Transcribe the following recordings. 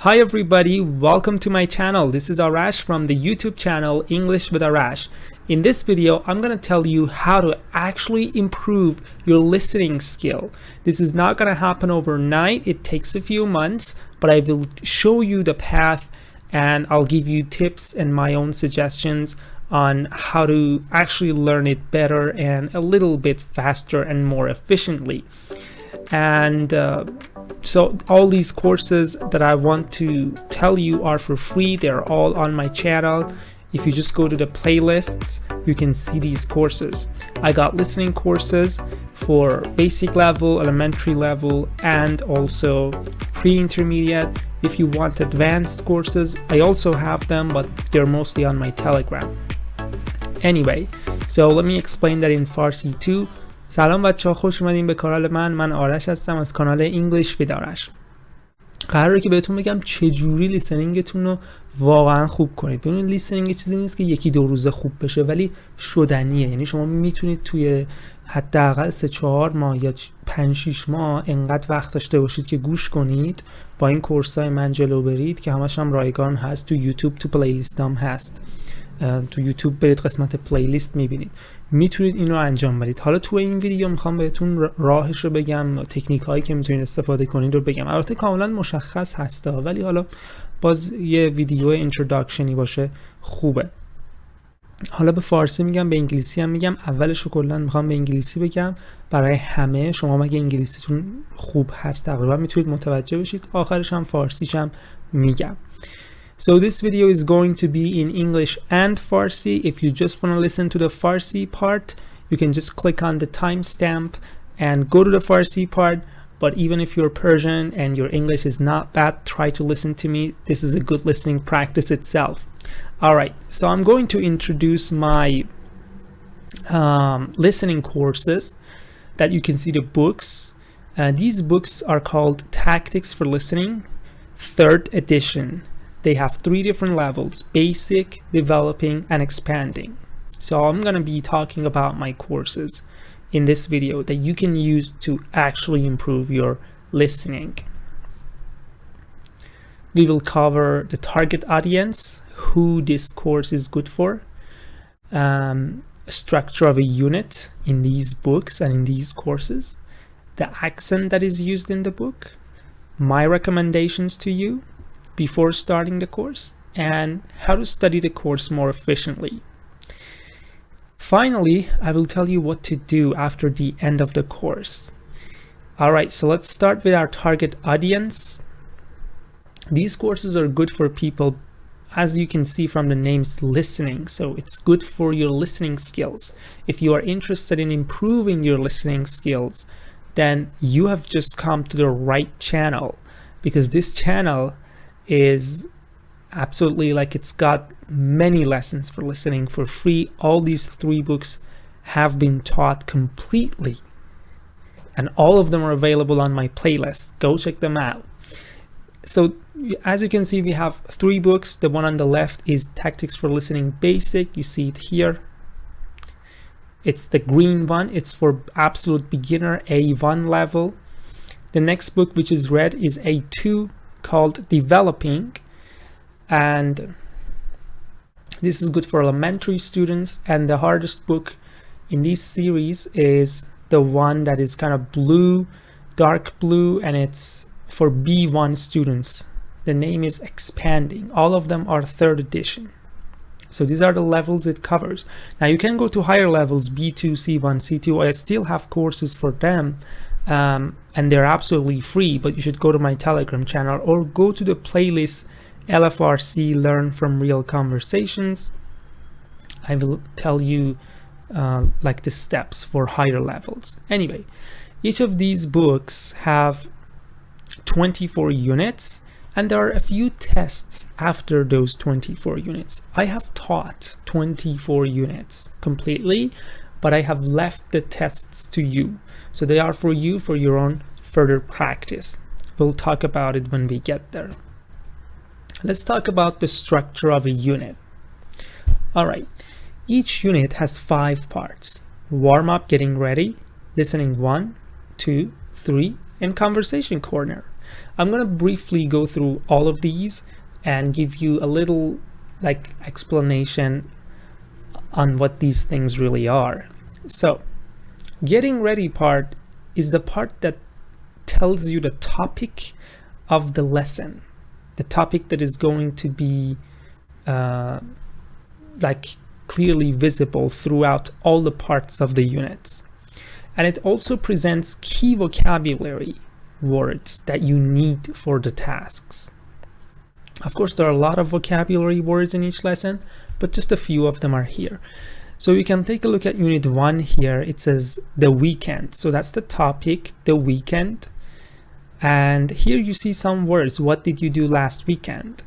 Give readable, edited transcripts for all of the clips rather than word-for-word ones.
Hi everybody, welcome to my channel. This is Arash from the YouTube channel English with Arash. In this video, I'm going to tell you how to actually improve your listening skill. This is not going to happen overnight. It takes a few months, but I will show you the path and I'll give you tips and my own suggestions on how to actually learn it better and a little bit faster and more efficiently. And so all these courses that I want to tell you are for free. They're all on my channel. If you just go to the playlists, you can see these courses. I got listening courses for basic level, elementary level, and also pre-intermediate. If you want advanced courses, I also have them, but they're mostly on my Telegram. Anyway, so let me explain that in Farsi too. سلام بچه‌ها، خوش اومدین به کانال من آرش هستم از کانال انگلیش وید آرش. قراره که بهتون بگم چجوری لیسنینگتون رو واقعا خوب کنید. ببینید لیسنینگ چیزی نیست که یکی دو روزه خوب بشه، ولی شدنیه. یعنی شما میتونید توی حداقل 3-4 ماه یا 5-6 ماه انقدر وقت داشته باشید که گوش کنید. با این کورسای من جلو برید که همش هم رایگان هست، تو یوتیوب تو پلیلیست هم هست. تو یوتیوب برید قسمت پلیلیست میبینید، میتونید این رو انجام بدید. حالا تو این ویدیو میخوام بهتون راهش رو بگم، تکنیک هایی که میتونید استفاده کنید رو بگم. البته کاملا مشخص هسته، ولی حالا باز یه ویدیو اینتروداکشنی باشه خوبه. حالا به فارسی میگم، به انگلیسی هم میگم. اولش رو کلا میخوام به انگلیسی بگم برای همه. شما مگه انگلیسیتون خوب هست تقریبا میتونید متوجه بشید. آخرش هم فارسیش هم میگم. So this video is going to be in English and Farsi. If you just want to listen to the Farsi part, you can just click on the timestamp and go to the Farsi part. But even if you're Persian and your English is not bad, try to listen to me. This is a good listening practice itself. Alright, so I'm going to introduce my listening courses that you can see the books. These books are called Tactics for Listening, 3rd edition. They have 3 different levels: basic, developing, and expanding. So I'm going to be talking about my courses in this video that you can use to actually improve your listening. We will cover the target audience, who this course is good for, structure of a unit in these books and in these courses, the accent that is used in the book, my recommendations to you before starting the course, and how to study the course more efficiently. Finally, I will tell you what to do after the end of the course. Alright, so let's start with our target audience. These courses are good for people, as you can see from the names, listening. So it's good for your listening skills. If you are interested in improving your listening skills, then you have just come to the right channel, because this channel is absolutely, like, it's got many lessons for listening for free. All these 3 books have been taught completely, and all of them are available on my playlist. Go check them out. So as you can see, we have 3 books. The one on the left is Tactics for Listening Basic. You see it here. It's the green one. It's for absolute beginner, A1 level. The next book, which is red, is A2, called Developing, and this is good for elementary students. And the hardest book in this series is the one that is kind of blue, dark blue, and it's for B1 students. The name is Expanding. All of them are 3rd edition. So these are the levels it covers. Now you can go to higher levels, B2, C1, C2. I still have courses for them, and they're absolutely free, but you should go to my Telegram channel or go to the playlist LFRC Learn from Real Conversations. I will tell you like the steps for higher levels. Anyway, each of these books have 24 units, and there are a few tests after those 24 units. I have taught 24 units completely, but I have left the tests to you. So they are for you, for your own further practice. We'll talk about it when we get there. Let's talk about the structure of a unit. Alright, each unit has 5 parts: warm up, getting ready, listening 1, 2, 3, and conversation corner. I'm going to briefly go through all of these and give you a little like explanation on what these things really are. So getting ready part is the part that tells you the topic of the lesson, the topic that is going to be like clearly visible throughout all the parts of the units. And it also presents key vocabulary words that you need for the tasks. Of course, there are a lot of vocabulary words in each lesson, but just a few of them are here. So you can take a look at unit 1 here. It says the weekend. So that's the topic, the weekend. And here you see some words. What did you do last weekend?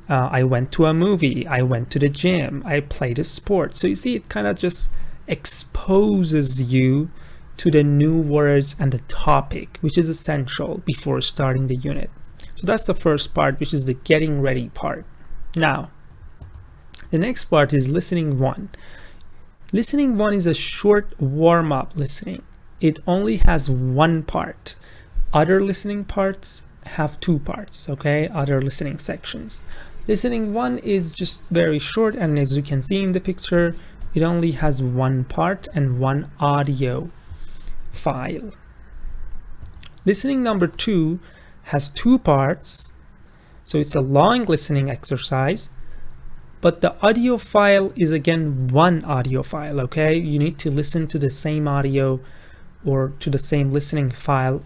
I went to a movie. I went to the gym. I played a sport. So you see, it kind of just exposes you to the new words and the topic, which is essential before starting the unit. So that's the first part, which is the getting ready part. Now, the next part is listening 1. Listening 1 is a short warm-up listening. It only has one part. Other listening parts have 2 parts, okay? Other listening sections. Listening 1 is just very short, and as you can see in the picture, it only has one part and one audio file. Listening number 2 has 2 parts, so it's a long listening exercise, but the audio file is again one audio file, okay? You need to listen to the same audio or to the same listening file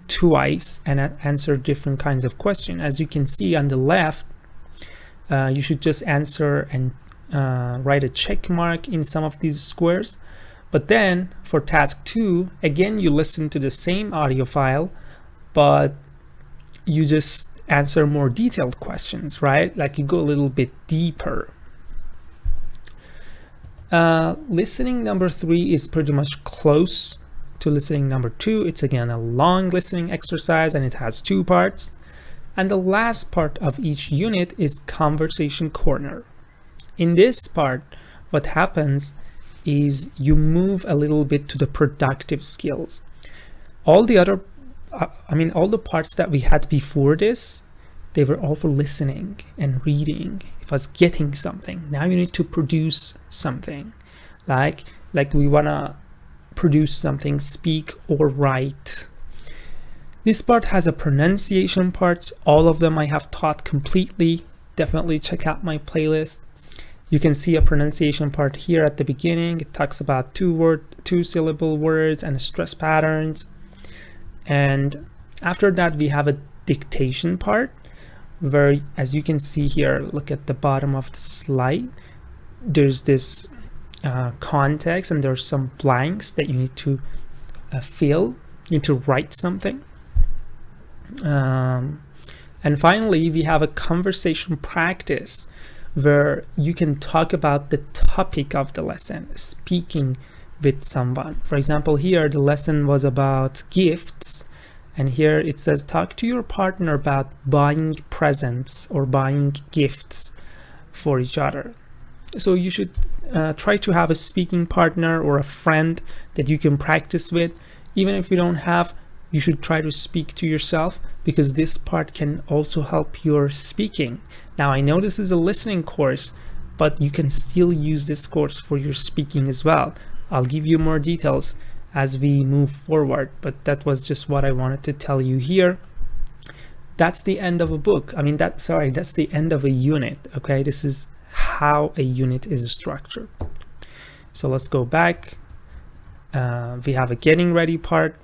twice and answer different kinds of questions. As you can see on the left, you should just answer and write a check mark in some of these squares. But then for task 2, again, you listen to the same audio file, but you just answer more detailed questions, right? Like you go a little bit deeper. Listening number 3 is pretty much close to listening number 2. It's again a long listening exercise, and it has 2 parts. And the last part of each unit is conversation corner. In this part, what happens is you move a little bit to the productive skills. All the other all the parts that we had before this, they were all for listening and reading. It was getting something. Now you need to produce something. Like we want to produce something, speak or write. This part has a pronunciation parts. All of them I have taught completely. Definitely check out my playlist. You can see a pronunciation part here at the beginning. It talks about 2-syllable words and stress patterns. And after that, we have a dictation part where, as you can see here, look at the bottom of the slide. There's this context, and there's some blanks that you need to fill. You need to write something. And finally, we have a conversation practice where you can talk about the topic of the lesson, speaking with someone. For example, here the lesson was about gifts, and here it says talk to your partner about buying presents or buying gifts for each other. So you should try to have a speaking partner or a friend that you can practice with. Even if you don't have, you should try to speak to yourself, because this part can also help your speaking. Now, I know this is a listening course, but you can still use this course for your speaking as well. I'll give you more details as we move forward, but that was just what I wanted to tell you here. That's the end of a book. That's the end of a unit, okay? This is how a unit is structured. So let's go back. We have a getting ready part.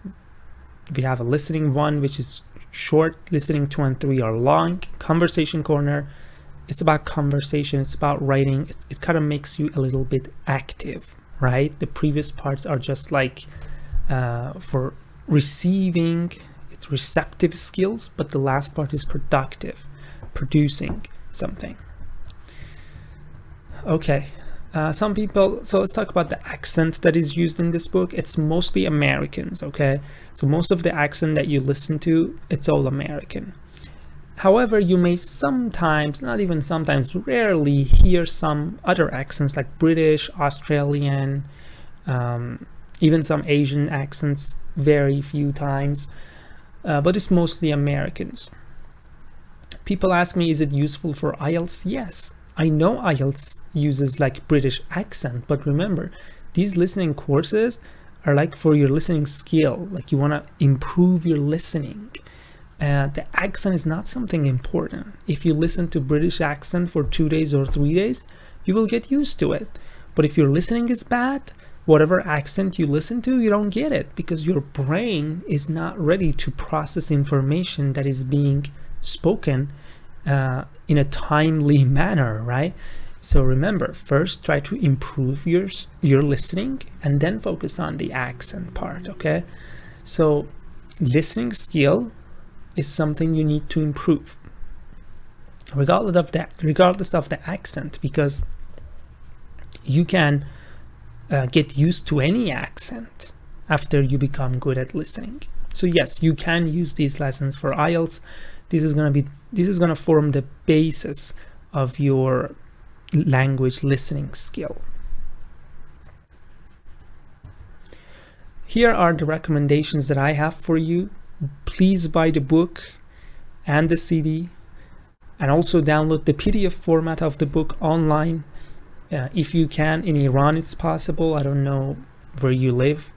We have a listening 1, which is short. Listening 2 and 3 are long. Conversation corner, it's about conversation, it's about writing. It kind of makes you a little bit active, right? The previous parts are just like for receiving, it's receptive skills, but the last part is productive, producing something. Okay, so let's talk about the accent that is used in this book. It's mostly Americans, okay? So most of the accent that you listen to, it's all American. However, you may sometimes, not even sometimes, rarely hear some other accents like British, Australian, even some Asian accents, very few times. but it's mostly Americans. People ask me, is it useful for IELTS? Yes, I know IELTS uses like British accent, but remember, these listening courses are like for your listening skill. Like you want to improve your listening. The accent is not something important. If you listen to British accent for 2 days or 3 days, you will get used to it. But if your listening is bad, whatever accent you listen to, you don't get it because your brain is not ready to process information that is being spoken in a timely manner, right? So remember, first try to improve your listening and then focus on the accent part, okay? So listening skill is something you need to improve regardless of the accent, because you can get used to any accent after you become good at listening. So yes, you can use these lessons for IELTS. This is gonna form the basis of your language listening skill. Here are the recommendations that I have for you. Please buy the book and the CD, and also download the PDF format of the book online. If you can, in Iran it's possible. I don't know where you live.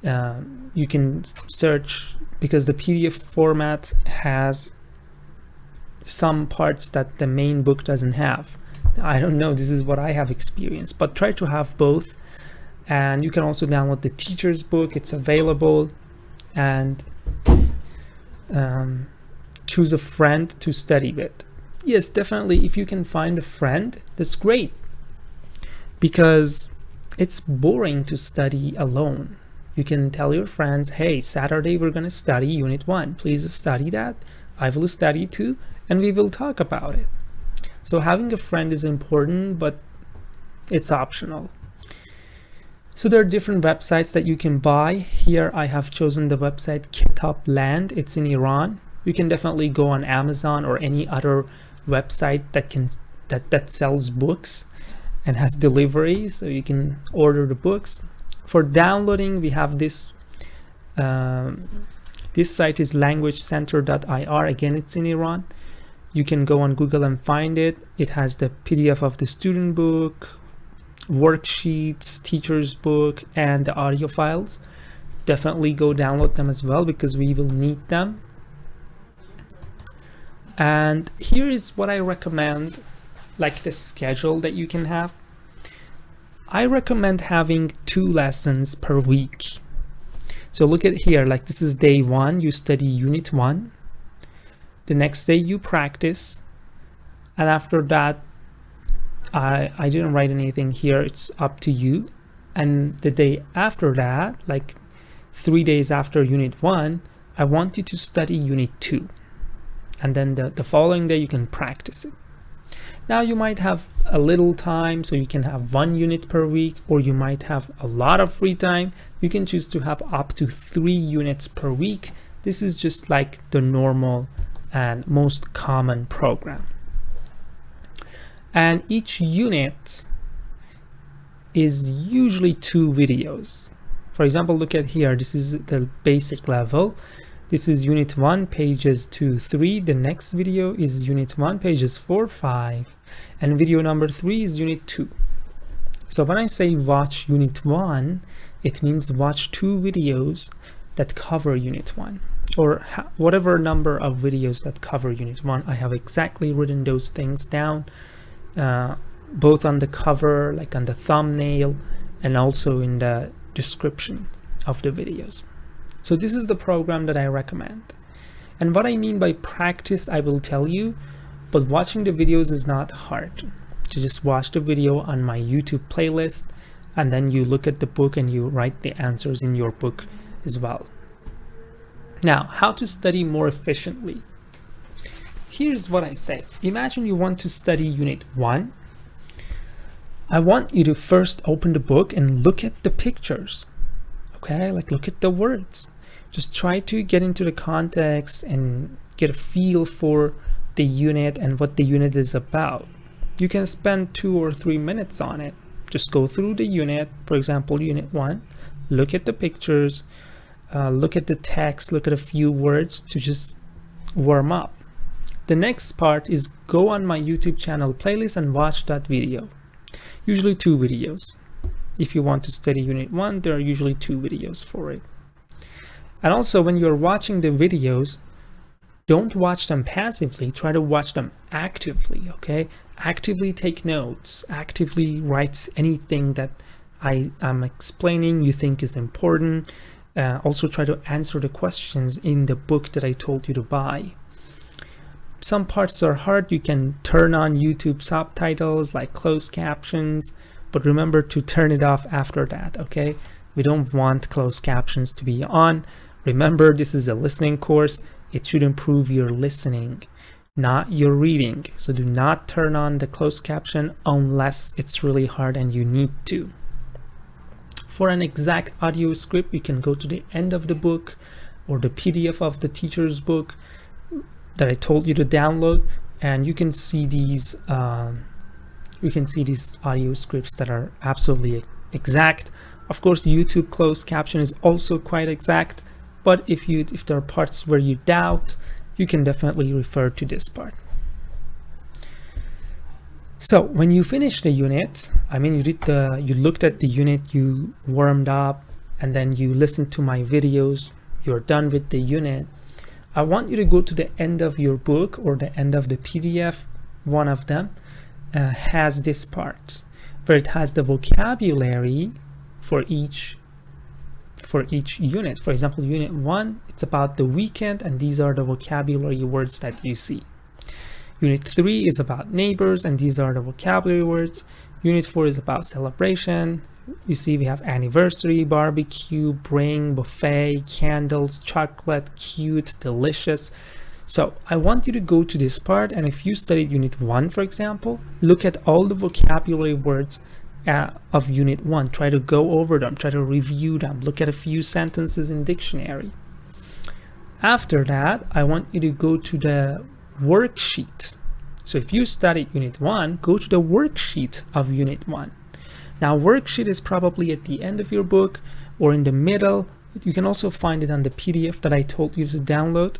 You can search, because the PDF format has some parts that the main book doesn't have. I don't know, this is what I have experienced, but try to have both. And you can also download the teacher's book, it's available, and choose a friend to study with. Yes, definitely, if you can find a friend, that's great, because it's boring to study alone. You can tell your friends, hey, Saturday we're going to study Unit 1. Please study that. I will study too, and we will talk about it. So having a friend is important, but it's optional. So there are different websites that you can buy. Here I have chosen the website Kitabland. It's in Iran. You can definitely go on Amazon or any other website that sells books and has delivery, so you can order the books. For downloading, we have this this site is languagecenter.ir. Again, it's in Iran. You can go on Google and find it. It has the PDF of the student book, worksheets, teacher's book, and the audio files. Definitely go download them as well, because we will need them. And here is what I recommend, like the schedule that you can have. I recommend having 2 lessons per week. So look at here, like this is day 1, you study Unit 1. The next day you practice, and after that, I didn't write anything here, it's up to you. And the day after that, like 3 days after Unit 1, I want you to study Unit 2. And then the following day you can practice it. Now you might have a little time, so you can have 1 unit per week, or you might have a lot of free time. You can choose to have up to 3 units per week. This is just like the normal and most common program. And each unit is usually 2 videos. For example, look at here, this is the basic level. This is Unit 1, pages 2-3. The next video is Unit 1, pages 4-5. And video number 3 is Unit 2. So when I say watch Unit 1, it means watch 2 videos that cover Unit 1. Or whatever number of videos that cover Unit 1. I have exactly written those things down, both on the cover, like on the thumbnail, and also in the description of the videos. So this is the program that I recommend. And what I mean by practice, I will tell you, but watching the videos is not hard. You just watch the video on my YouTube playlist, and then you look at the book and you write the answers in your book as well. Now, how to study more efficiently? Here's what I say. Imagine you want to study Unit 1. I want you to first open the book and look at the pictures. Okay, like look at the words. Just try to get into the context and get a feel for the unit and what the unit is about. You can spend 2 or 3 minutes on it. Just go through the unit, for example, Unit 1, look at the pictures, look at the text, look at a few words to just warm up. The next part is go on my YouTube channel playlist and watch that video. Usually 2 videos. If you want to study Unit 1, there are usually 2 videos for it. And also when you're watching the videos, don't watch them passively, try to watch them actively, okay? Actively take notes, actively write anything that I'm explaining you think is important. Also try to answer the questions in the book that I told you to buy. Some parts are hard. You can turn on YouTube subtitles like closed captions, but remember to turn it off after that, okay? We don't want closed captions to be on. Remember, this is a listening course. It should improve your listening, not your reading. So do not turn on the closed caption unless it's really hard and you need to. For an exact audio script, you can go to the end of the book or the PDF of the teacher's book that I told you to download, and you can see these audio scripts that are absolutely exact. Of course, YouTube closed caption is also quite exact, but if there are parts where you doubt, you can definitely refer to this part. So when you finish the unit, I mean you looked at the unit, you warmed up, and then you listened to my videos, you're done with the unit. I want you to go to the end of your book or the end of the PDF. One of them has this part where it has the vocabulary for each unit. For example, Unit 1, it's about the weekend, and these are the vocabulary words that you see. Unit 3 is about neighbors, and these are the vocabulary words. Unit 4 is about celebration. You see we have anniversary, barbecue, bring, buffet, candles, chocolate, cute, delicious. So I want you to go to this part, and if you studied Unit 1, for example, look at all the vocabulary words of Unit 1. Try to go over them, try to review them, look at a few sentences in dictionary. After that, I want you to go to the worksheet. So if you studied Unit 1, go to the worksheet of Unit 1. Now, worksheet is probably at the end of your book or in the middle. You can also find it on the PDF that I told you to download.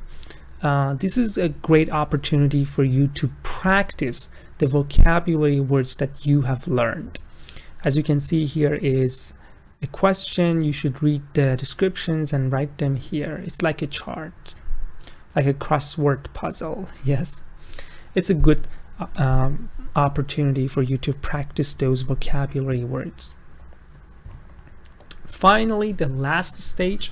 This is a great opportunity for you to practice the vocabulary words that you have learned. As you can see, here is a question. You should read the descriptions and write them here. It's like a chart, like a crossword puzzle. Yes, it's a good opportunity for you to practice those vocabulary words. Finally, the last stage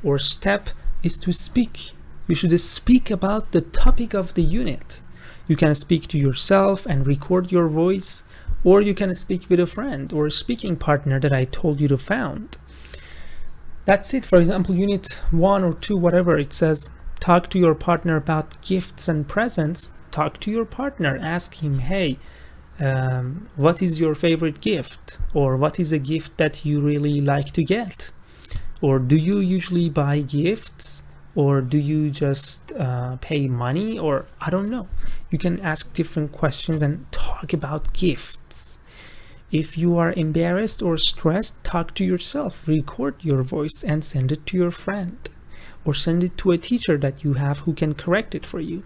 or step is to speak. You should speak about the topic of the unit. You can speak to yourself and record your voice, or you can speak with a friend or a speaking partner that I told you to find. That's it. For example, Unit 1 or 2, whatever, it says talk to your partner about gifts and presents. Talk to your partner, ask him, hey, what is your favorite gift? Or what is a gift that you really like to get? Or do you usually buy gifts? Or do you just pay money? Or I don't know. You can ask different questions and talk about gifts. If you are embarrassed or stressed, talk to yourself, record your voice and send it to your friend. Or send it to a teacher that you have who can correct it for you.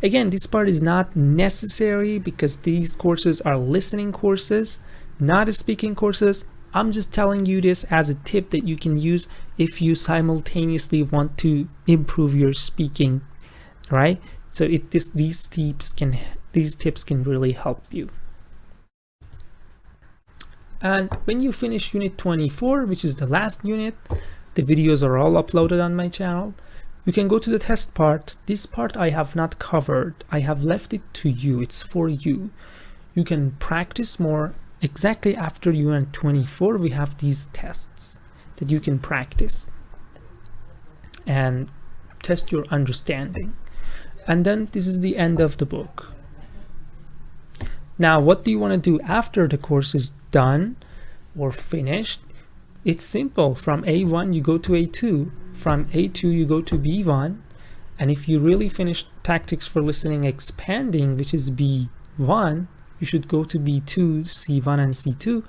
Again, this part is not necessary because these courses are listening courses, not speaking courses. I'm just telling you this as a tip that you can use if you simultaneously want to improve your speaking, right? So these tips can really help you. And when you finish Unit 24, which is the last unit, the videos are all uploaded on my channel. You can go to the test part. This part I have not covered. I have left it to you. It's for you. You can practice more. Exactly after Unit 24, we have these tests that you can practice and test your understanding. And then this is the end of the book. Now, what do you want to do after the course is done or finished? It's simple. From A1, you go to A2. From A2, you go to B1. And if you really finish Tactics for Listening Expanding, which is B1, you should go to B2, C1, and C2.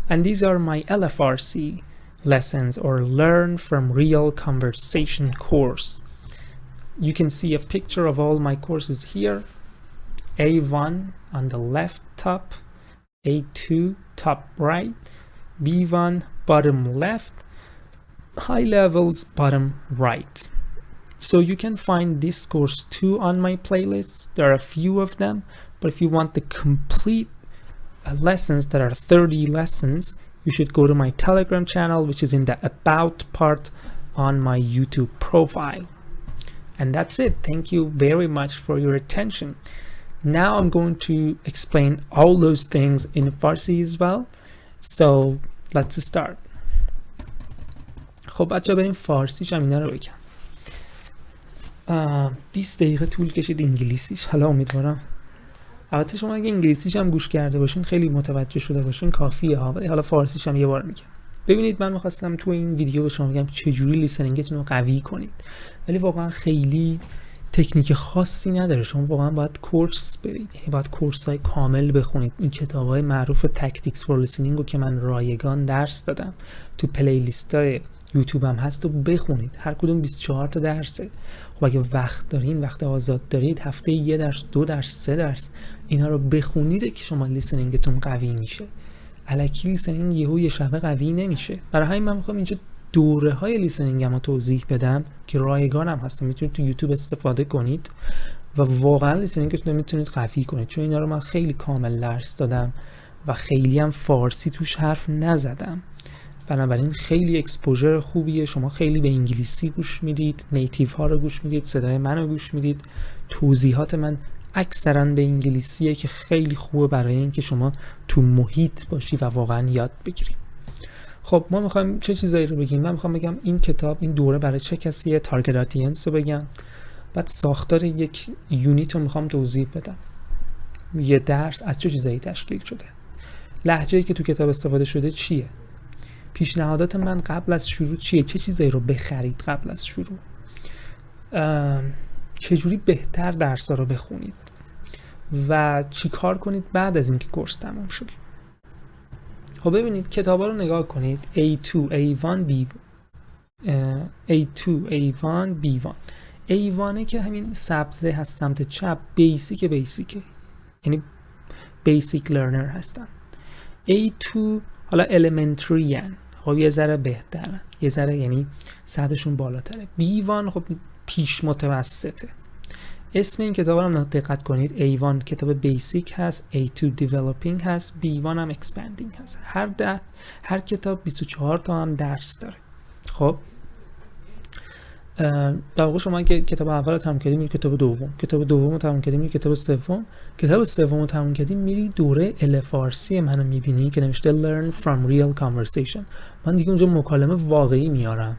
And these are my LFRC. lessons or learn from real conversation course. You can see a picture of all my courses here. A1 on the left top, A2 top right, B1 bottom left, high levels bottom right. So you can find this course too on my playlists. There are a few of them, but if you want the complete lessons that are 30 lessons, you should go to my Telegram channel, which is in the about part on my YouTube profile. And that's it. Thank you very much for your attention. Now I'm going to explain all those things in Farsi as well. So let's start. خب بچه بریم فارسیش هم اینا رو بگم. 20 دقیقه طول کشید انگلیسیش. حالا امیدوارم البته شما اگه انگلیسیش هم گوش کرده باشین خیلی متوجه شده باشین کافیه ها، ولی حالا فارسیش هم یه بار میگم. ببینید من می‌خواستم تو این ویدیو به شما بگم چجوری لیسنینگتون رو قوی کنید، ولی واقعا خیلی تکنیک خاصی نداره. شما واقعا باید کورس برید، یعنی باید کورس‌های کامل بخونید. این کتاب‌های معروف تاکتیکس فور لیسنینگ رو که من رایگان درس دادم تو پلیلیست‌های یوتیوب هم هست و بخونید. هر کدوم 24 تا درسه. خب اگه وقت دارین، وقت آزاد دارید، هفته 1 درس، 2 درس، 3 درس اینا رو بخونید که شما لیسنینگتون قوی میشه. الکی لیسنینگ یه شبه قوی نمیشه. برای همین من میخوام اینجا دوره های لیسنینگ رو توضیح بدم که رایگان هم هستن، میتونید تو یوتیوب استفاده کنید و واقعا لیسنینگتون رو میتونید قوی کنید، چون اینا رو من خیلی کامل درس دادم و خیلی هم فارسی توش حرف نزدم. بنابراین خیلی اکسپوژر خوبیه. شما خیلی به انگلیسی گوش میدید، نیتیو ها رو گوش میدید، صدای منو گوش میدید. توضیحات من اکثرا به انگلیسیه که خیلی خوبه برای اینکه شما تو محیط باشی و واقعا یاد بگیری. خب ما میخوایم چه چیزایی رو بگیم؟ من میخوام بگم این کتاب، این دوره برای چه کسیه، تارگت آدینس رو بگم. بعد ساختار یک یونیت رو میخوام توضیح بدم. یه درس از چه چیزایی تشکیل شده، لهجه‌ای که تو کتاب استفاده شده چیه، پیشنهادات من قبل از شروع چیه، چه چیزایی رو بخرید قبل از شروع، چجوری بهتر درس‌ها رو بخونید و چی کار کنید بعد از اینکه کورس تمام شد. خب ببینید کتابا رو نگاه کنید. A2 A1 B1 A1 که همین سبزه هست سمت چپ، بیسیکه، یعنی بیسیک لرنر هستن. A2 حالا elementary هن، خب یه ذره بهترن، یه ذره یعنی سطحشون بالاتره. B1 خب پیش متوسطه. اسم این کتاب رو هم دقت کنید. A1 کتاب بیسیک هست، A2 developing هست، B1 هم expanding هست. هر کتاب 24 تا هم درس داره. خب در واقع شما که کتاب اول رو تموم کردی میری کتاب دوم، کتاب دوم رو تموم کردی میری کتاب سوم، کتاب سوم رو تموم کردی میری دوره فارسی منو میبینی که نوشته learn from real conversation. من دیگه اونجا مکالمه واقعی میارم،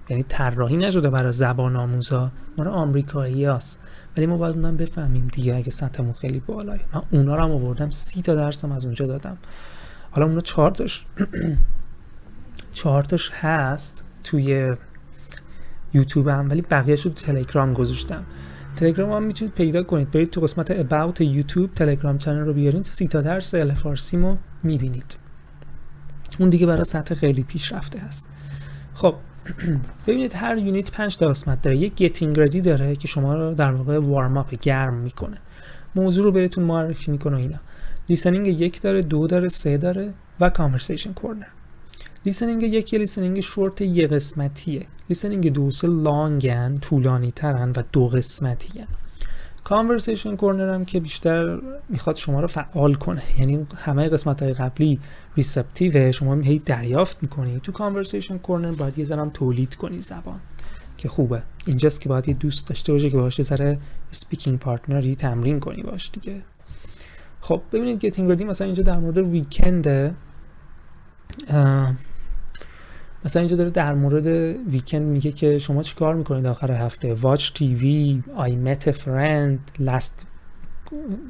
یعنی طراحی نشده برای زبان آموزا، ما آمریکایی هست، ولی ما باید اونم بفهمیم دیگه اگه سطحمون خیلی بالاه. من اونا رو هم آوردم 30 تا درسم از اونجا دادم. حالا اونا 4 تاش هست توی یوتیوب هم، ولی بقیه‌اش رو تو تلگرام گذاشتم. تلگرام هم میتونید پیدا کنید، برید تو قسمت about یوتیوب تلگرام چنل رو بیارین، 30 تا درس فارسی مو میبینید. اون دیگه برای سطح خیلی پیشرفته هست. خب ببینید هر یونیت 5 تا قسمت داره. یک گتینگ ردی داره که شما رو در واقع وارم اپ گرم میکنه، موضوع رو بهتون معرفی میکنه. اینا لیسنینگ 1 داره، 2 داره، 3 داره و کانورسیشن کورنر. لیسنینگ 1 لیسنینگ شورت یه قسمتیه. لیسنینگ 2 3 لانگن، طولانی ترن و 2 قسمتی هن. کانورسیشن کورنر هم که بیشتر میخواد شما رو فعال کنه، یعنی همه قسمت های قبلی ریسپتیوه، شما هی دریافت میکنی. تو کانورسیشن کورنر باید یه ذره تولید کنی زبان که خوبه. اینجاست که باید یه دوست داشته باشه که باهاش یه ذره اسپیکینگ پارتنری تمرین کنی باش دیگه. خب ببینید گتینگ ردی مثلا اینجا در مورد ویکنده، مثلا اینجا داره در مورد ویکند میگه که شما چی کار میکنید آخر هفته. watch TV, I met a friend last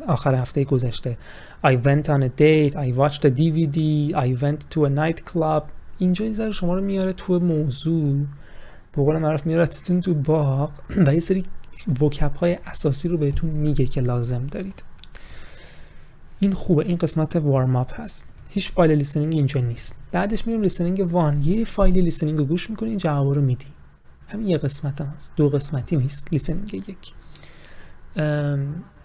آخر هفته گذشته. I went on a date, I watched a DVD, I went to a night club. اینجا یه ذره شما رو میاره تو موضوع، به قول معروف میارتتون تو باغ و یه سری وکب های اساسی رو بهتون میگه که لازم دارید. این خوبه، این قسمت وارم اپ هست. هیچ فایل لیسنینگ اینجا نیست. بعدش میریم لیسنینگ 1، یه فایل لیسنینگ رو گوش میکنی، این جوابا رو میدی. همین یه قسمت هم هست، 2 قسمتی نیست لیسنینگ 1.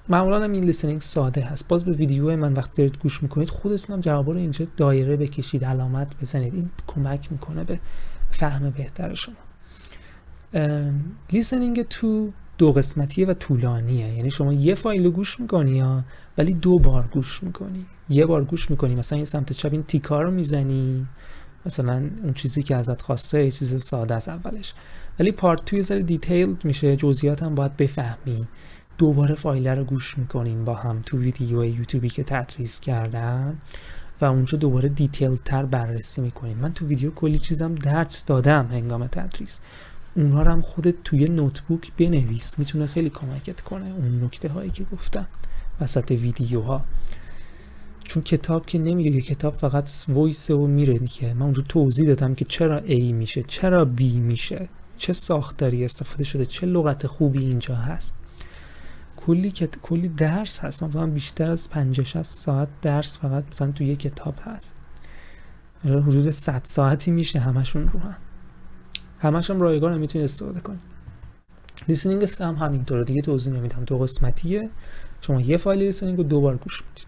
معمولا هم این لیسنینگ ساده هست. باز به ویدیو من وقتی دارید گوش میکنید خودتون هم جوابا رو اینجا دایره بکشید، علامت بزنید، این کمک میکنه به فهم بهتر شما. لیسنینگ 2 قسمتیه و طولانیه، یعنی شما یه فایل رو گوش میکنی ولی 2 بار گوش میکنی. یه بار گوش میکنی مثلا این سمت چپ این تیکا رو میزنی، مثلا اون چیزی که ازت خواسته یه چیز ساده از اولش، ولی پارت 2 یه ذره دیتیلد میشه، جزئیات هم باید بفهمی. دوباره فایل رو گوش میکنیم با هم تو ویدیو یوتیوبی که تدریس کردم و اونجا دوباره دیتیل تر بررسی میکنیم. من تو ویدیو کلی چیزم درس دادم هنگام تدریس، اونها رو هم خودت توی نوتبوک بنویس، میتونه خیلی کمکت کنه اون نکته هایی که گفتم وسط ویدیوها. چون کتاب که نمیگه، کتاب فقط وایس و میره دیگه. من اونجا توضیح دادم که چرا A میشه، چرا B میشه، چه ساختاری استفاده شده، چه لغت خوبی اینجا هست. کلی درس هست. مثلا بیشتر از 50-60 ساعت درس فقط مثلا توی یک کتاب هست. حدود 100 ساعتی میشه همشون رو همشون رایگان میتونید استفاده کنید. لیسنینگ هم همینطوره دیگه، توضیح نمیدم. 2 قسمتیه، شما یه فایل لیسنینگ رو 2 بار گوش میدید.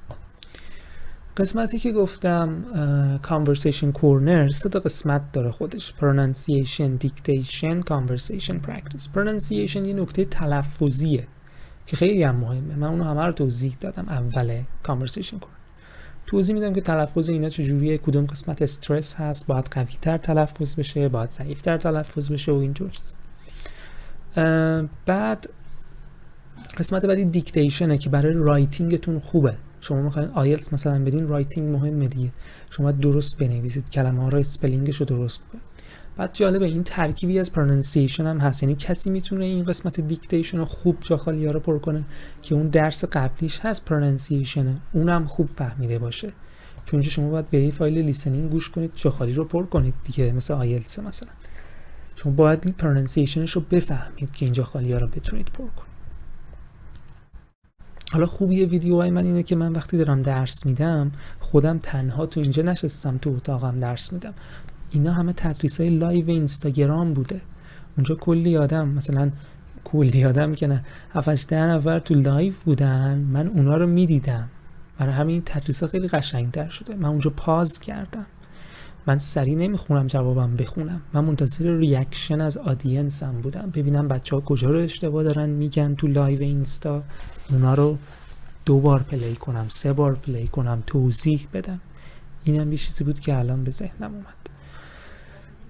قسمتی که گفتم conversation corner 3 قسمت داره خودش: pronunciation, dictation, conversation practice. pronunciation یه نکته تلفظیه که خیلی هم مهمه. من اونو همه رو توضیح دادم اول conversation corner. توضیح میدم که تلفظ اینا چجوریه، کدوم قسمت استرس هست، باید قوی تر تلفظ بشه، باید ضعیف تر تلفظ بشه و اینجور چیز. بعد قسمت بعدی دیکتیشنه که برای رایتینگتون خوبه. شما میخواین آیلتس مثلا بدین، رایتینگ مهمه دیگه. شما درست بنویسید، کلمه ها رو اسپلینگش رو درست بکنید. بعد جالبه این ترکیبی از پرونانسیشن هم هست، یعنی کسی میتونه این قسمت دیکتیشن رو خوب جا خالی ها رو پر کنه که اون درس قبلیش هست پرونانسیشن، اونم خوب فهمیده باشه. چون شما باید بری فایل لیسنینگ گوش کنید، جا خالی رو پر کنید دیگه، مثل آیلتس مثلا. شما باید پرونانسیشنش رو بفهمید که این جا خالی ها رو بتونید پر کنید. حالا خوبی ویدیوهای من اینه که من وقتی دارم درس میدم خودم تنها تو اینجا نشستم تو اتاقم درس میدم. اینا همه تدریسای لایو اینستاگرام بوده. اونجا کلی آدم، مثلا کلی آدم که نه 7-10 نفر تو لایو بودن، من اونا رو میدیدم. برای همین تدریسا خیلی قشنگتر شده. من اونجا پاز کردم، من سریع نمیخونم جوابم بخونم، من منتظر ریاکشن از آدینسم بودم، ببینم بچه‌ها کجا رو اشتباه دارن میگن تو لایو اینستا، اونا رو 2 بار پلی کنم، 3 بار پلی کنم، توضیح بدم. اینم یه چیزی بود که الان به ذهنم اومد.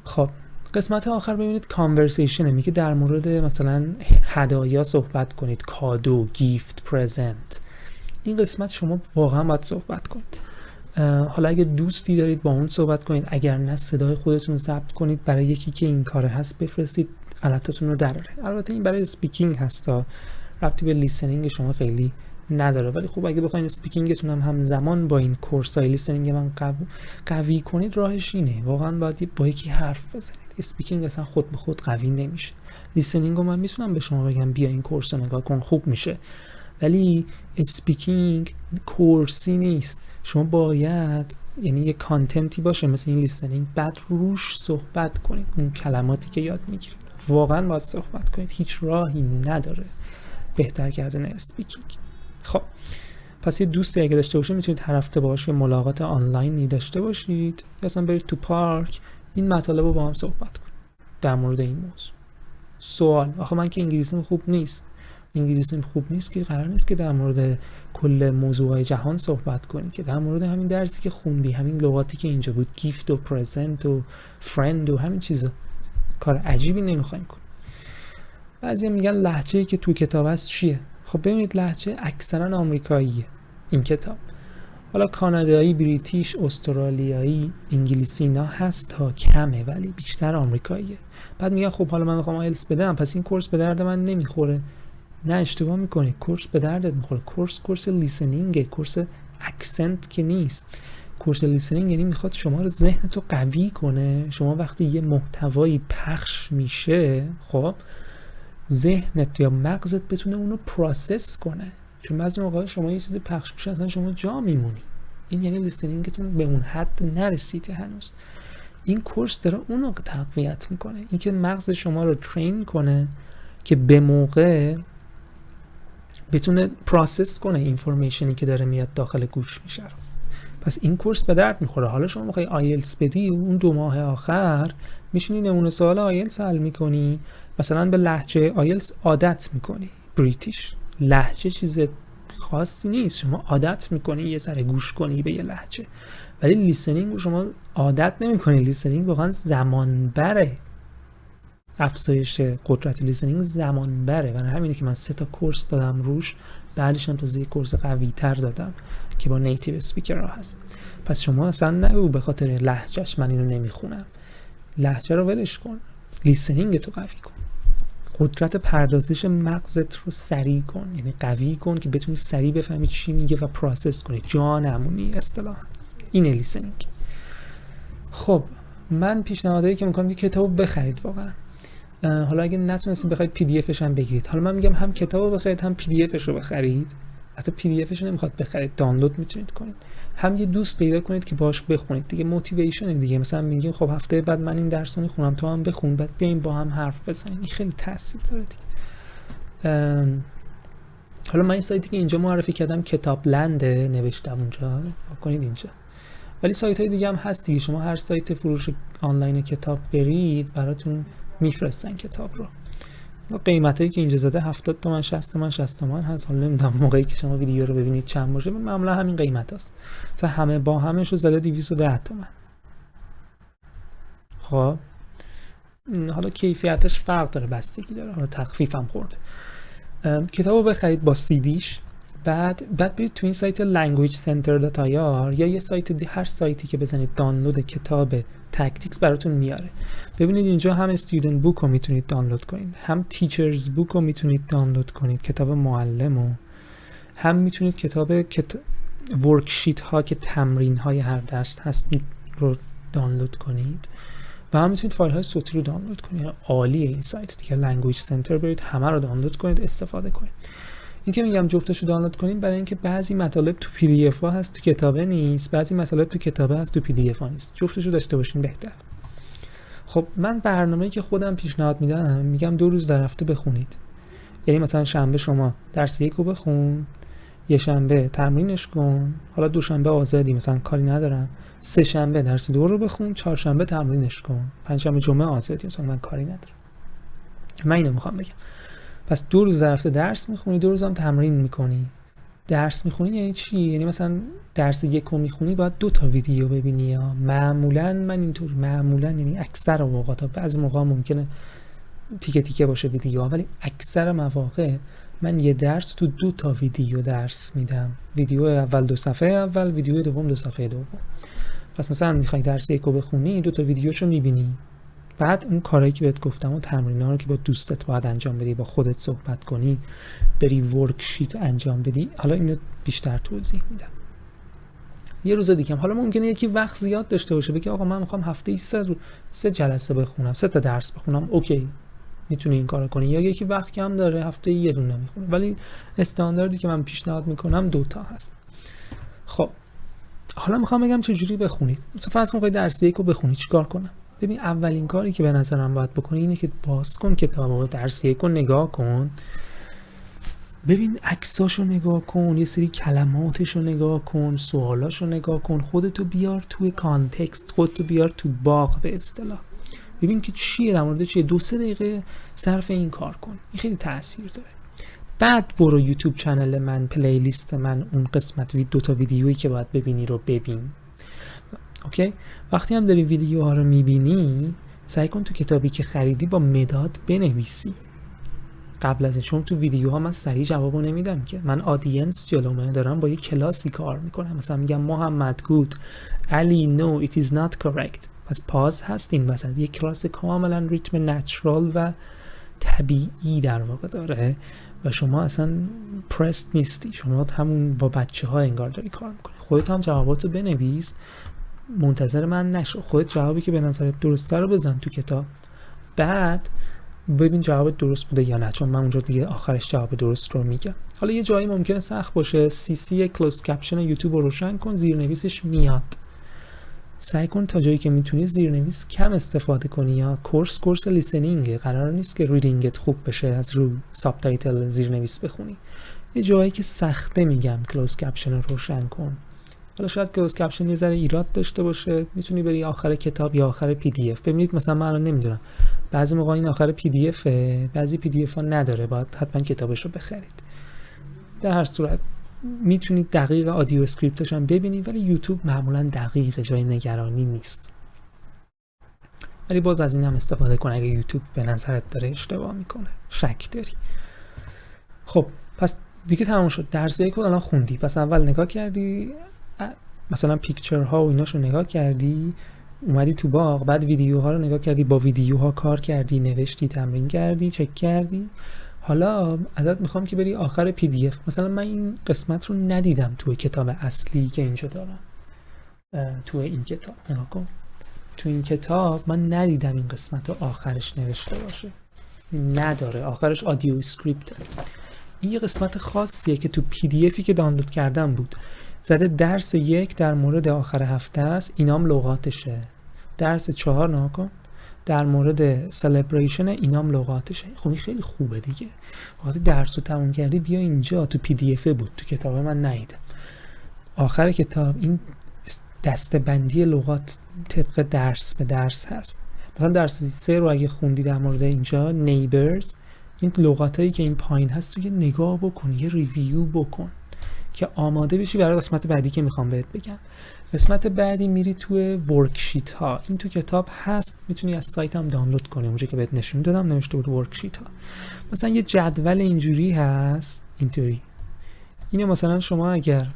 خب قسمت آخر ببینید کانورسیشن، میگه در مورد مثلا هدایا صحبت کنید، کادو، گیفت، پرزنت. این قسمت شما واقعا باید صحبت کنید. حالا اگه دوستی دارید با اون صحبت کنید، اگر نه صدای خودتون ضبط کنید، برای یکی که این کاره هست بفرستید غلطاتون رو دراره. البته این برای اسپیکینگ هستا، ربطی به لیسنینگ شما خیلی نداره، ولی خب اگه بخواید اسپیکینگتون هم همزمان با این کورسای لیسنینگ من قوی کنید، راهش اینه. واقعا باید با یکی حرف بزنید. اسپیکینگ اصلا خود به خود قوی نمیشه. لیسنینگ رو من میتونم به شما بگم بیا این کورس رو نگاه کن خوب میشه، ولی اسپیکینگ کورسی نیست. شما باید یعنی یه کانتنتی باشه مثل این لیسنینگ، بعد روش صحبت کنید. اون کلماتی که یاد میگیرید واقعا باید صحبت کنید، هیچ راهی نداره بهتر کردن اسپیکینگ. خب پس یه دوستی اگه داشته باشید میتونید هر هفته باهاش یه ملاقات آنلاینی داشته باشید، یا اصلا برید تو پارک این مطالب رو با هم صحبت کنید در مورد این موضوع. سوال: آخه من که انگلیسیم خوب نیست. انگلیسیم خوب نیست که قرار نیست که در مورد کل موضوعهای جهان صحبت کنی، که در مورد همین درسی که خوندی، همین لغاتی که اینجا بود، گیفت و پرزنت و فرند و همین چیزا، کار عجیبی نمیخوایم کنیم. بعضیا میگن لهجه‌ای که تو کتاب هست چیه؟ خب ببینید لهجه اکثرا آمریکاییه این کتاب. حالا کانادایی، بریتیش، استرالیایی، انگلیسی اینا هست تا کمه، ولی بیشتر آمریکاییه. بعد میگن خب حالا من میخوام آیلتس بدم، پس این کورس به درد من نمیخوره. نه، اشتباه میکنی. کورس به دردت میخوره. کورس لیسنینگ، کورس اکسنت که نیست. کورس لیسنینگ یعنی میخواد شما رو ذهنتو قوی کنه. شما وقتی یه محتوایی پخش میشه، خب ذهنت یا مغزت بتونه اونو پروسس کنه. چون بعضی موقع شما یه چیزی پخش میشه اصلا شما جا میمونی. این یعنی لیسنینگتون به اون حد نرسیده هنوز. این کورس داره اونو تقویت میکنه، این که مغز شما رو ترین کنه که به موقع بتونه پروسس کنه اینفورمیشنی که داره میاد داخل گوش میشه. پس این کورس به درد میخوره. حالا شما میخوای آیلتس بدی، اون 2 ماه آخر میشینی نمونه سوال آیلتس حل میکنی، مثلا به لهجه آیلتس عادت میکنی. بریتیش لهجه چیز خاصی نیست، شما عادت میکنی یه ذره گوش کنی به یه لهجه، ولی لیسنینگ رو شما عادت نمیکنی. لیسنینگ واقعا زمان بره، افزایش قدرت لیسنینگ زمان بره. برای همینه که من 3 تا کورس دادم روش، بعدش هم تازه یه کورس قوی تر دادم که با نیتیو اسپیکرها هست. پس شما اصلا نگو به خاطر لهجهش من اینو نمیخونم، لهجه رو ولش کن، لیسنینگ تو قوی کن، قدرت پردازش مغزت رو سریع کن، یعنی قوی کن که بتونی سریع بفهمی چی میگه و پروسس کنی، جا نمونی اصطلاحاً. اینه لیسنینگ. خب من پیشنهادایی که میکنم که کتابو بخرید واقعا. حالا اگه نتونستید بخرید پی دی افش هم بگیرید. حالا من میگم هم کتابو بخرید هم پی دی افش رو بخرید. حتی پی دی افش رو نمیخواد بخرید، دانلود میتونید کنید. هم یه دوست پیدا کنید که باهاش بخونید دیگه، موتیویشن دیگه. مثلا میگیم خب هفته بعد من این درس رو میخونم، تو هم بخون، بعد بیایم با هم حرف بزنیم. این خیلی تاثیر داره دیگه. حالا من این سایتی که اینجا معرفی کردم کتاب لند نوشتم اونجا، کنید اینجا. ولی سایت های دیگه هم هست دیگه. شما هر سایت فروش آنلاین کتاب برید براتون میفرستن کتاب رو. قیمتایی که اینجا زده 70 تومن، 60 تومن، 60 تومن هست. حالا نمیدونم موقعی که شما ویدیو رو ببینید چند باشه، معمولا همین قیمت هست. مثلا همه با همش رو زده 210 تومن. خب حالا کیفیتش فرق داره، بستگی داره، حالا تخفیف هم خورد. کتابو بخرید با سیدیش، بعد برید تو این سایت languagecenter.ir یا یه سایت، هر سایتی که بزنید دانلود کتاب تاکتیکس براتون میاره. ببینید اینجا هم استودنت بوک رو میتونید دانلود کنید، هم تیچرز بوک رو میتونید دانلود کنید، کتاب معلمو، هم میتونید کتاب ورکشیت ها که تمرین های هر درس هست رو دانلود کنید، و هم میتونید فایل های صوتی رو دانلود کنید. عالیه این سایت دیگه. لنگویج سنتر برید همه رو دانلود کنید، استفاده کنید. این که میگم جفتشو دانلود کنید برای اینکه بعضی مطالب تو پی دی اف ها هست تو کتابه نیست، بعضی مطالب تو کتابه هست تو پی دی اف ها نیست. جفتشو داشته باشین بهتر. خب من برنامه‌ای که خودم پیشنهاد میدم، میگم 2 روز در هفته بخونید. یعنی مثلا شنبه شما درس 1 رو بخون، یه شنبه تمرینش کن، حالا دوشنبه آزادی مثلا کاری ندارم، 3 شنبه درس 2 رو بخون، 4 شنبه تمرینش کن، 5 شنبه جمعه آزادی مثلا من کاری ندارم. من اینو میخوام بگم. پس 2 روز در هفته درس میخونی، 2 روز هم تمرین میکنی. درس میخونی یعنی چی؟ یعنی مثلا درس 1 رو میخونی باید 2 تا ویدیو ببینی. یا معمولا من اینطوری، معمولا یعنی اکثر اوقات، بعضی موقع ممکنه تیکه تیکه باشه ویدیو، ولی اکثر مواقع من یه درس تو 2 تا ویدیو درس میدم. ویدیو اول 2 صفحه اول، ویدیو دوم 2 صفحه دوم. پس مثلا میخوای درس 1 رو بخونی، 2 تا ویدیوشو میبینی، بعد اون کارهایی که بهت گفتم و تمرین‌ها رو که با دوستت باید انجام بدی، با خودت صحبت کنی، بری ورکشیت انجام بدی. حالا اینو بیشتر توضیح میدم یه روز دیگه. حالا ممکنه یکی وقت زیاد داشته باشه بگه آقا من میخوام هفته‌ای 3 جلسه بخونم، 3 تا درس بخونم، اوکی میتونی این کارو کنی. یا یکی وقت کم داره هفته‌ای 1 دونه میخونه، ولی استانداردی که من پیشنهاد میکنم 2 تا هست. خب حالا میخوام بگم چه جوری بخونید. فرض کن درس 1 رو بخونی، چیکار کنم؟ ببین اولین کاری که به نظرم باید بکنی اینه که باز کن کتابو، درس 1 رو نگاه کن، ببین عکساشو نگاه کن، یه سری کلماتشو نگاه کن، سوالاشو نگاه کن، خودتو بیار توی کانتکست، خودتو بیار تو باغ به اصطلاح، ببین که چیه، در مورد چیه. 2-3 دقیقه صرف این کار کن، این خیلی تاثیر داره. بعد برو یوتیوب چنل من، پلیلیست من، اون قسمت 2 تا ویدیویی که باید ببینی رو ببین. اوکی؟ وقتی هم داری ویدیوها رو میبینی، سعی کن تو کتابی که خریدی با مداد بنویسی قبل از این، چون تو ویدیوها من سریع جوابو نمیدم که من آدینس جلومه دارم با یه کلاسی کار میکنم. مثلا میگم محمد گود، علی no it is not correct، پس پاز هست این وسط. یه کلاس کاملا ریتم نچرال و طبیعی در واقع داره و شما اصلا پرست نیستی، شما همون با بچه ها انگار داری کار میکنی. خودت هم جواباتو بنویس، منتظر من نشو، خودت جوابی که به نظرت درسته رو بزن تو کتاب. بعد ببین جواب درست بوده یا نه، چون من اونجا دیگه آخرش جواب درست رو میگم. حالا یه جایی ممکنه سخت باشه. سی کلوز کپشن یوتیوب رو روشن کن، زیرنویسش میاد. سعی کن تا جایی که میتونی زیرنویس کم استفاده کنی. یا کورس لیسنینگ، قرار نیست که ریدینگت خوب بشه از رو ساب تایتل زیرنویس بخونی. یه جایی که سخته میگم کلوز کپشن رو روشن کن. حالا شاید کلوز کپشن یه ذره ایراد داشته باشه، میتونی بری آخر کتاب یا آخر پی دی اف. ببینید مثلا من الان نمیدونم، بعضی موقع این آخر پی دی اف، بعضی پی دی اف ها نداره، باید حتما کتابش رو بخرید. در هر صورت میتونید دقیق آدیو اسکریپتش هم ببینید، ولی یوتیوب معمولا دقیق، جای نگرانی نیست. ولی باز از این هم استفاده کن اگه یوتیوب به نظرت داره اشتباه میکنه، شک داری. خب پس دیگه تمام شد. درس یک رو الان خوندی. پس اول نگاه کردی، مثلا پیکچرها و ایناشو نگاه کردی، اومدی تو باغ، بعد ویدیوها رو نگاه کردی، با ویدیوها کار کردی، نوشتی، تمرین کردی، چک کردی. حالا ازت میخوام که بری آخر پی دی اف. مثلا من این قسمت رو ندیدم تو کتاب اصلی که اینجا دارم. تو این کتاب نگاه کن، تو این کتاب من ندیدم این قسمت رو آخرش نوشته باشه، نداره آخرش آدیو اسکریپت. این یه قسمت خاصیه که تو پی دی افی که دانلود کردم بود. زده درس 1 در مورد آخر هفته است، اینام لغاتشه. درس 4 نگاه کن در مورد سلبریشن، اینام لغاتشه. خب این خیلی خوبه دیگه. وقتی درس رو تموم کردی بیا اینجا. تو پی دی اف بود، تو کتاب من ندیدم. آخر کتاب این دسته‌بندی لغات طبق درس به درس هست. مثلا درس 3 رو اگه خوندی در مورد اینجا نیبرز، این لغاتایی که این پایین هست تو یه نگاه بکن، یه ریویو بکن که آماده بشی برای قسمت بعدی که میخوام بهت بگم. قسمت بعدی میری توی ورکشیت ها. این تو کتاب هست، میتونی از سایت هم دانلود کنی. اونجا که بهت نشون دادم نوشته بود ورکشیت ها. مثلا یه جدول اینجوری هست، اینطوری. اینه مثلا شما اگر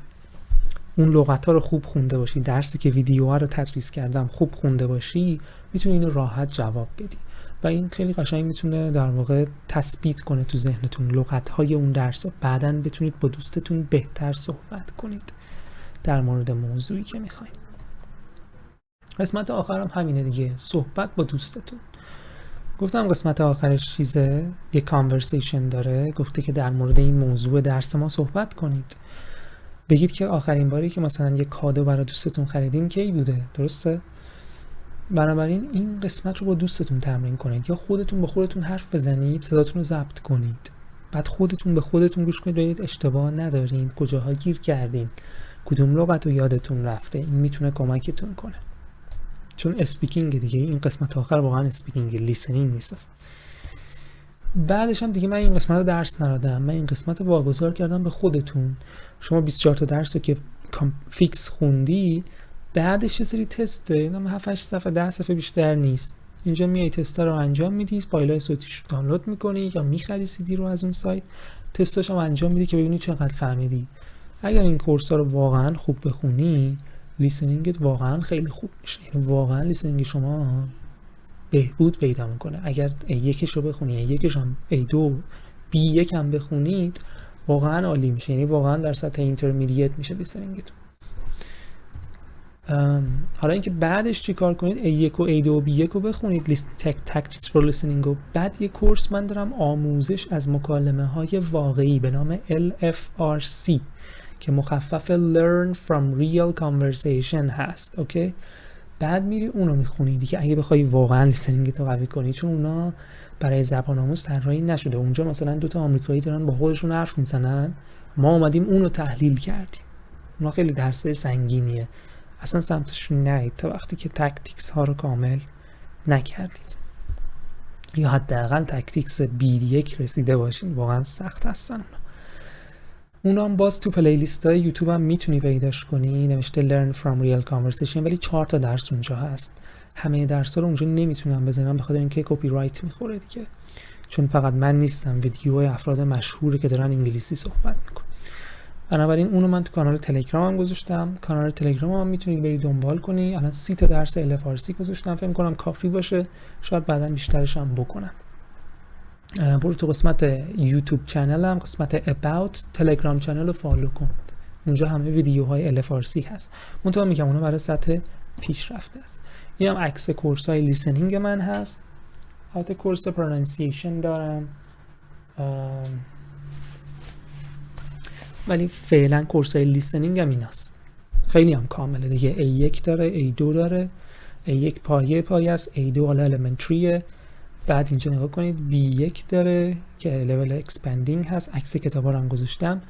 اون لغت ها رو خوب خونده باشی، درسی که ویدیوها رو تدریس کردم خوب خونده باشی، میتونی اینو راحت جواب بدی و این خیلی قشنگ میتونه در واقع تثبیت کنه تو ذهنتون لغت های اون درس و بعداً بتونید با دوستتون بهتر صحبت کنید در مورد موضوعی که میخواین. قسمت آخرم همینه دیگه، صحبت با دوستتون. گفتم قسمت آخرش چیزه، یه کانورسیشن داره، گفته که در مورد این موضوع درس ما صحبت کنید. بگید که آخرین باری که مثلا یه کادو برای دوستتون خریدین کی بوده، درسته؟ بنابراین این قسمت رو با دوستتون تمرین کنید، یا خودتون با خودتون حرف بزنید، صداتون رو ضبط کنید، بعد خودتون به خودتون گوش کنید، ببینید اشتباه ندارین، کجاها گیر کردین، کدوم لغت رو یادتون رفته. این میتونه کمکتون کنه، چون اسپیکینگ دیگه. این قسمت آخر واقعا اسپیکینگ، لیسنینگ نیست. بعدش هم دیگه من این قسمت رو درس ندادم، من این قسمت رو واگذار کردم به خودتون. شما 24 تا درس رو که فیکس خوندی، بعدش یه سری تسته، 7-8 صفحه 10 صفحه بیشتر نیست. اینجا میای تستا رو انجام میدی، فایلای صوتیش رو دانلود میکنی یا میخری سی دی رو از اون سایت، تستاش هم انجام میدی که ببینی چقدر فهمیدی. اگر این کورس ها رو واقعا خوب بخونی، لیسنینگت واقعا خیلی خوب میشه. یعنی واقعا لیسنینگ شما بهبود پیدا میکنه. اگر A1 رو بخونی، A1 هم A2 B1 هم بخونید، واقعا عالی میشه. یعنی واقعا در سطح اینترمدییت میشه لیسنینگتون. حالا اینکه بعدش چی کار کنید، A1 و A2 و B1 رو بخونید، Tactics for Listening. و بعد یه کورس من دارم، آموزش از مکالمه های واقعی به نام LFRC که مخفف Learn from Real Conversation هست. اوکی؟ بعد میری اونو میخونی دیگه اگه بخوای واقعا لیسنینگتو قوی کنی، چون اونا برای زبان آموز طراحی نشده. اونجا مثلا 2 آمریکایی دارن با خودشون حرف میزنن، ما اومدیم اونو تحلیل کردیم. اونا خیلی درس سنگینیه، اصلا سمتشون نرید تا وقتی که تاکتیکس ها رو کامل نکردید، یا حداقل تاکتیکس B1 رسیده باشین. واقعا سخت هستن اونا هم باز تو پلیلیست های یوتیوب هم میتونی پیداش کنی، نوشته Learn from Real Conversation، ولی 4 تا درس اونجا هست. همه درس ها رو اونجا نمیتونم بزنم به خاطر اینکه کپی رایت میخوره دیگه، چون فقط من نیستم، ویدیوهای افراد مشهوری که دارن انگلیسی صحبت میکنن. بنابراین اونو من تو کانال تلگرامم گذاشتم. کانال تلگرامم هم میتونید برید دنبال کنی. الان 30 تا درس فارسی گذاشتم، فکر می‌کنم کافی باشه، شاید بعداً بیشترش هم بکنم. برو تو قسمت یوتیوب چنلم، قسمت about، تلگرام چنل رو فالو کن، اونجا همه ویدیوهای فارسی هست. منتها میگم اونا برای سطح پیشرفته است. این هم عکس کورس‌های لیسنینگ من هست. البته کورس پرونانسیشن دارم، ولی فعلا کورس های لیسنینگ هم ایناست. خیلی هم کامله دیگه. A1 داره، A2 داره، A1 پایه است، A2 حالا elementary. بعد اینجا نگاه کنید B1 داره که level expanding هست، عکس کتابا رو هم گذاشتم.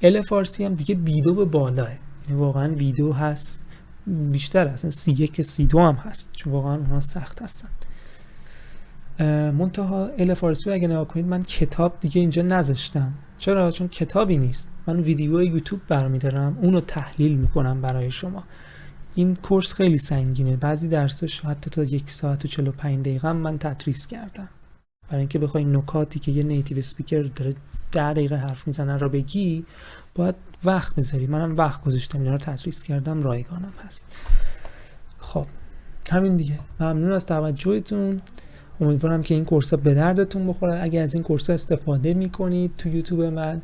ال فارسی هم دیگه B2 به بالاه، یعنی واقعا B2 هست، بیشتر اصلا C1 C2 هم هست، چون واقعا اونها سخت هستن. منتها ال فارسی رو اگه نگاه کنید من کتاب دیگه اینجا نذاشتم. چرا؟ چون کتابی نیست، من ویدیو یوتیوب برمی‌دارم، اونو تحلیل میکنم برای شما. این کورس خیلی سنگینه، بعضی درساش حتی تا 1 ساعت و 45 دقیقه من تدریس کردم. برای اینکه بخوای نکاتی که یه نیتیو اسپیکر داره 10 دقیقه حرف میزنه رو بگی، باید وقت بذاری. منم وقت گذاشتم اینا رو تدریس کردم، رایگانم هست. خب همین دیگه. ممنون از توجهتون. امیدوارم که این کورس‌ها به دردتون بخوره. اگه از این کورس‌ها استفاده می‌کنید تو یوتیوب من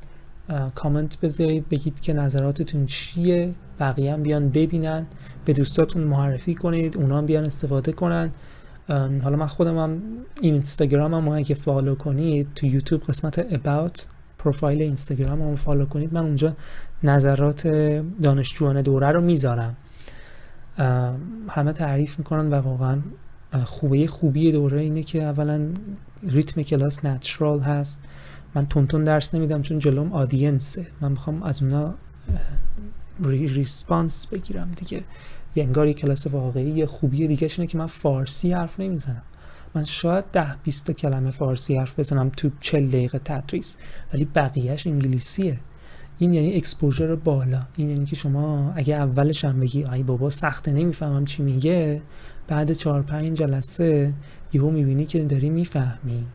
کامنت بذارید، بگید که نظراتتون چیه، بقیه هم بیان ببینن، به دوستاتون معرفی کنید، اونا هم بیان استفاده کنن. حالا من خودم هم این اینستاگرامم رو اگه فالو کنید، تو یوتیوب قسمت about پروفایل اینستاگرامم رو فالو کنید، من اونجا نظرات دانشجویان دوره رو میذارم، همه تعریف میکنن و واقعا خوبی دوره اینه که اولا ریتم کلاس نچرال هست. من تونتون درس نمیدم چون جلوم آدینسه، من میخوام از اونا ریسپانس بگیرم دیگه. یه انگار کلاس واقعی. خوبی دیگه اینه که من فارسی حرف نمیزنم، من شاید 10-20 تا کلمه فارسی حرف بزنم تو 40 دقیقه تدریس، ولی بقیهش انگلیسیه. این یعنی اکسپوژر بالا. این یعنی که شما اگه اولش هم بگی ای بابا سخته نمیفهمم چی میگه، بعد 4-5 جلسه یهو میبینی که داری میفهمی،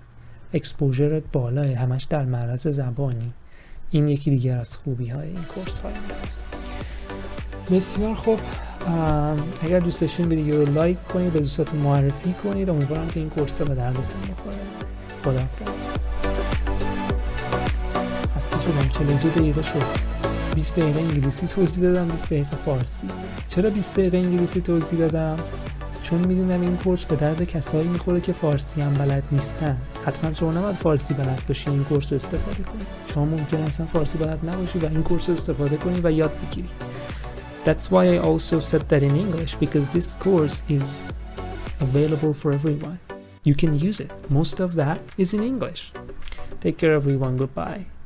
اکسپوژرت بالاه، همش در معرض زبانی. این یکی دیگر از خوبی های این کورس های است. بسیار خوب، اگر دوست داشتین ویدیو رو لایک کنید، به دوستاتون معرفی کنید. امیدوارم که این کورس به دردتون بخوره. خداحافظ. خسته شدم، 42 دقیقه شد. 20 دقیقه انگلیسی توضیح دادم، 20 دقیقه فارسی. چرا 20 دقیقه انگلیسی توضیح دادم؟ چون میدونم این کورس به درد کسایی میخوره که فارسی هم بلد نیستن. حتما شما نباید فارسی بلد باشی این کورس رو استفاده کنید. شما ممکنه اصلا فارسی بلد نباشی و این کورس رو استفاده کنی و یاد بگیری. That's why I also said that in English, because this course is available for everyone. You can use it. Most of that is in English. Take care everyone. Goodbye.